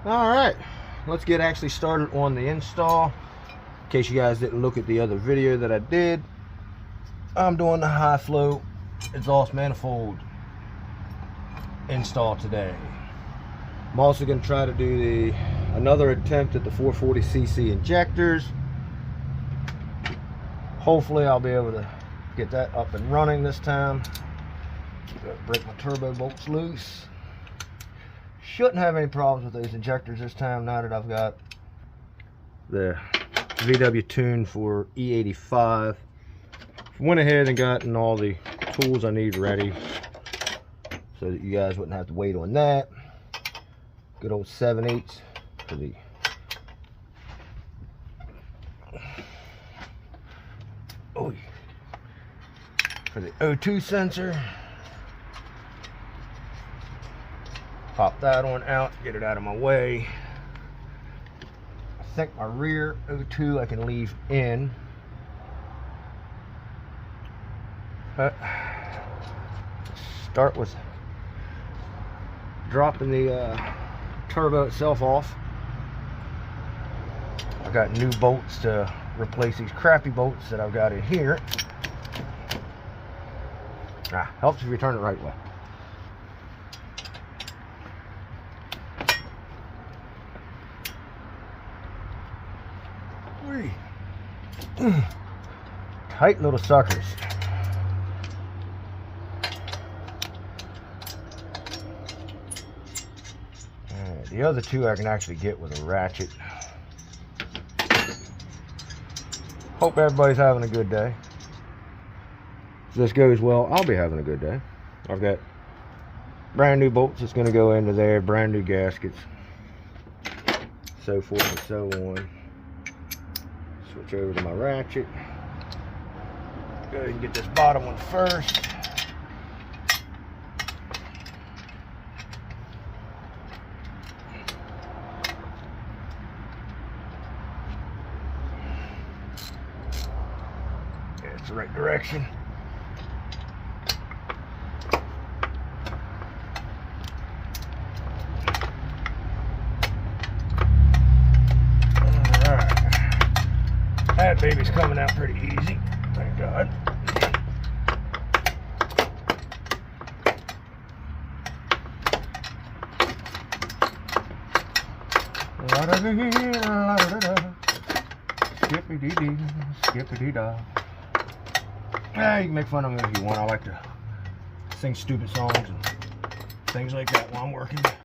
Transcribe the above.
Alright, let's get actually started on the install. In case you guys didn't look at the other video that I did, I'm doing the high flow exhaust manifold install today. I'm also going to try to do another attempt at the 440cc injectors. Hopefully I'll be able to get that up and running this time. Break my turbo bolts loose. Shouldn't have any problems with those injectors this time, now that I've got the VW tune for E85. Went ahead and gotten all the tools I need ready so that you guys wouldn't have to wait on that. Good old 7/8 for the O2 sensor. Pop that one out, get it out of my way. I think my rear O2 I can leave in. But start with dropping the turbo itself off. I got new bolts to replace these crappy bolts that I've got in here. Helps if you turn it right way. Tight little suckers. The other two I can actually get with a ratchet. Hope everybody's having a good day. If this goes well, I'll be having a good day. I've got brand new bolts that's going to go into there, brand new gaskets, so forth and so on. Switch over to my ratchet. Go ahead and get this bottom one first. Yeah, it's the right direction. That baby's coming out pretty easy, thank God. Skippy-dee-dee, skippy-dee-dah. Yeah, you can make fun of me if you want. I like to sing stupid songs and things like that while I'm working.